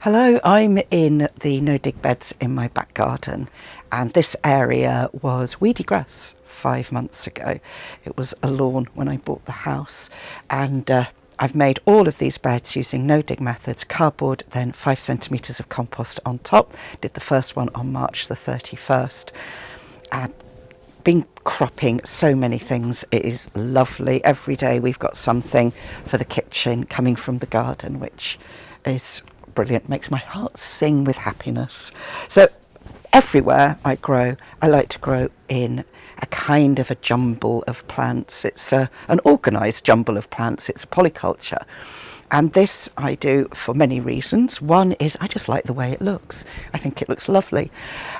Hello, I'm in the no-dig beds in my back garden, and this area was weedy grass 5 months ago. It was a lawn when I bought the house, and I've made all of these beds using no-dig methods, cardboard, then 5 centimetres of compost on top. Did the first one on March the 31st. And been cropping so many things. It is lovely. Every day we've got something for the kitchen coming from the garden, which is brilliant, makes my heart sing with happiness. So everywhere I grow, I like to grow in a kind of a jumble of plants. It's an organised jumble of plants. It's a polyculture. And this I do for many reasons. One is I just like the way it looks. I think it looks lovely.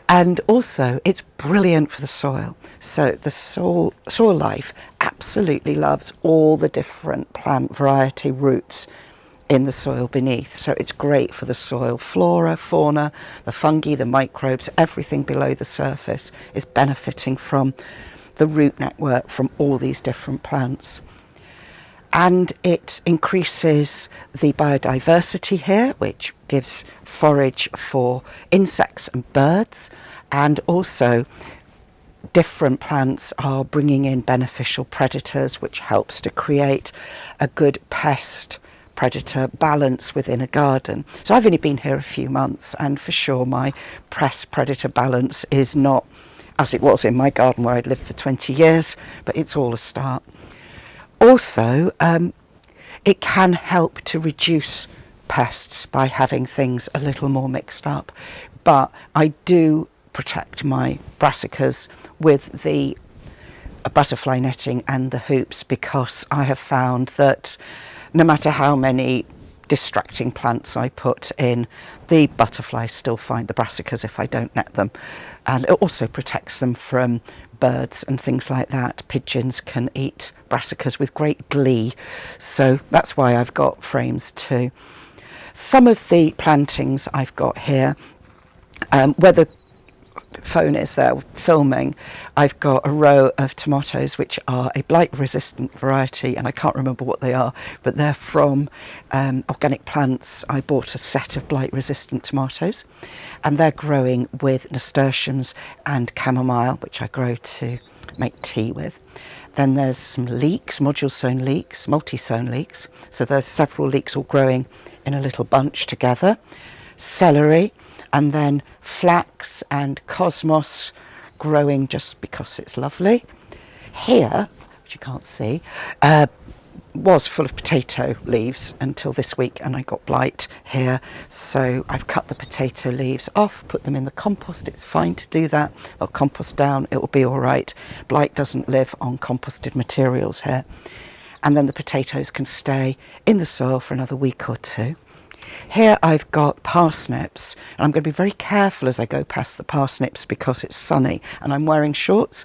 And also it's brilliant for the soil. So the soil life absolutely loves all the different plant variety roots in the soil beneath. So it's great for the soil flora, fauna, the fungi, the microbes, everything below the surface is benefiting from the root network from all these different plants. And it increases the biodiversity here, which gives forage for insects and birds, and also different plants are bringing in beneficial predators, which helps to create a good pest predator balance within a garden. So I've only been here a few months, and for sure my pest predator balance is not as it was in my garden where I'd lived for 20 years, but it's all a start. Also, it can help to reduce pests by having things a little more mixed up, but I do protect my brassicas with the butterfly netting and the hoops, because I have found that no matter how many distracting plants I put in, the butterflies still find the brassicas if I don't net them. And it also protects them from birds and things like that. Pigeons can eat brassicas with great glee, so that's why I've got frames too. Some of the plantings I've got here, where the phone is there filming, I've got a row of tomatoes which are a blight resistant variety, and I can't remember what they are, but they're from organic plants. I bought a set of blight resistant tomatoes, and they're growing with nasturtiums and chamomile, which I grow to make tea with. Then there's some leeks, module sown leeks, multi-sown leeks, so there's several leeks all growing in a little bunch together. Celery, and then flax and cosmos growing just because it's lovely. Here, which you can't see, was full of potato leaves until this week, and I got blight here, so I've cut the potato leaves off, put them in the compost. It's fine to do that. I'll compost down, it will be all right. Blight doesn't live on composted materials here. And then the potatoes can stay in the soil for another week or two. Here I've got parsnips, and I'm going to be very careful as I go past the parsnips because it's sunny and I'm wearing shorts,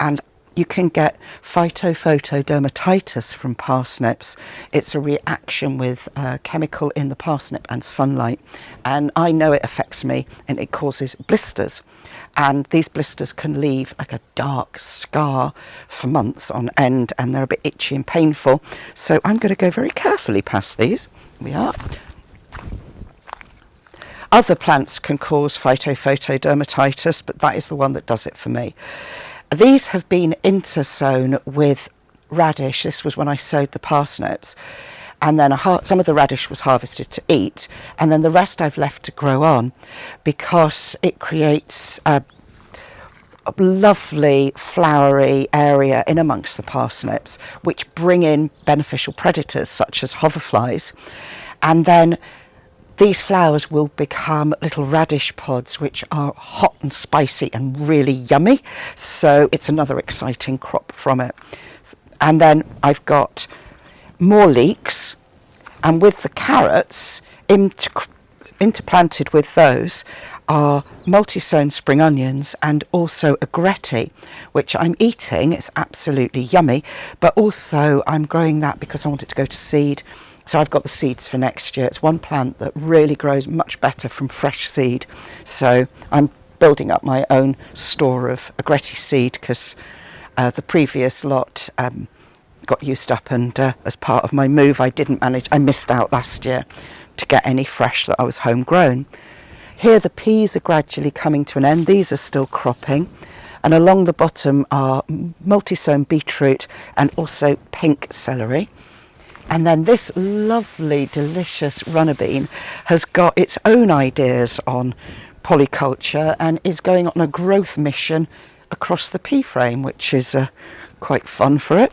and you can get phytophotodermatitis from parsnips. It's a reaction with a chemical in the parsnip and sunlight, and I know it affects me, and it causes blisters, and these blisters can leave like a dark scar for months on end, and they're a bit itchy and painful, so I'm going to go very carefully past these. Here we are. Other plants can cause phytophotodermatitis, but that is the one that does it for me. These have been intersown with radish. This was when I sowed the parsnips, and then some of the radish was harvested to eat, and then the rest I've left to grow on, because it creates a lovely flowery area in amongst the parsnips, which bring in beneficial predators such as hoverflies. And then these flowers will become little radish pods, which are hot and spicy and really yummy. So it's another exciting crop from it. And then I've got more leeks, and with the carrots, interplanted with those are multi-sown spring onions and also agretti, which I'm eating. It's absolutely yummy, but also I'm growing that because I want it to go to seed. So I've got the seeds for next year. It's one plant that really grows much better from fresh seed. So I'm building up my own store of agretti seed, because the previous lot got used up, and as part of my move I missed out last year. to get any fresh that I was homegrown. Here the peas are gradually coming to an end. These are still cropping, and along the bottom are multi-sown beetroot and also pink celery. And then this lovely delicious runner bean has got its own ideas on polyculture and is going on a growth mission across the pea frame, which is quite fun for it.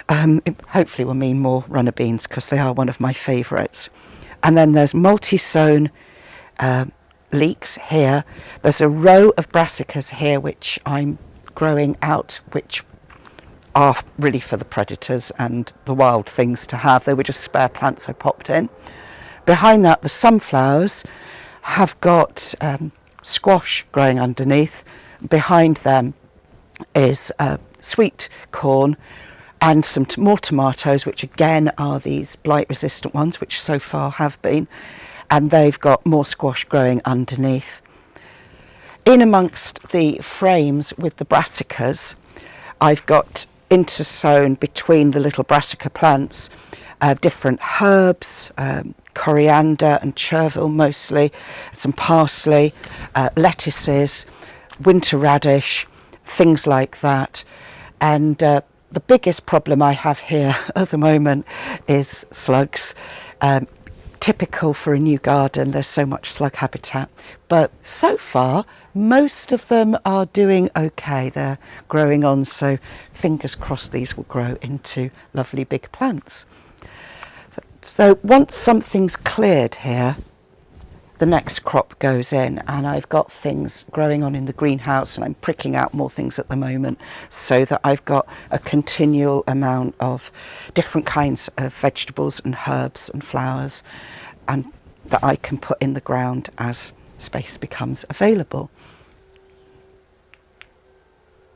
It hopefully will mean more runner beans because they are one of my favourites. And then there's multi-sown leeks here. There's a row of brassicas here which I'm growing out, which are really for the predators and the wild things to have. They were just spare plants I popped in. Behind that, the sunflowers have got squash growing underneath. Behind them is sweet corn and some more tomatoes, which again are these blight resistant ones, which so far have been, and they've got more squash growing underneath. In amongst the frames with the brassicas, I've got intersown between the little brassica plants different herbs, coriander and chervil mostly, some parsley, lettuces, winter radish, things like that. And the biggest problem I have here at the moment is slugs. Typical for a new garden, there's so much slug habitat, but so far most of them are doing okay. They're growing on, so fingers crossed these will grow into lovely big plants. So once something's cleared here, the next crop goes in, and I've got things growing on in the greenhouse, and I'm pricking out more things at the moment so that I've got a continual amount of different kinds of vegetables and herbs and flowers, and that I can put in the ground as space becomes available.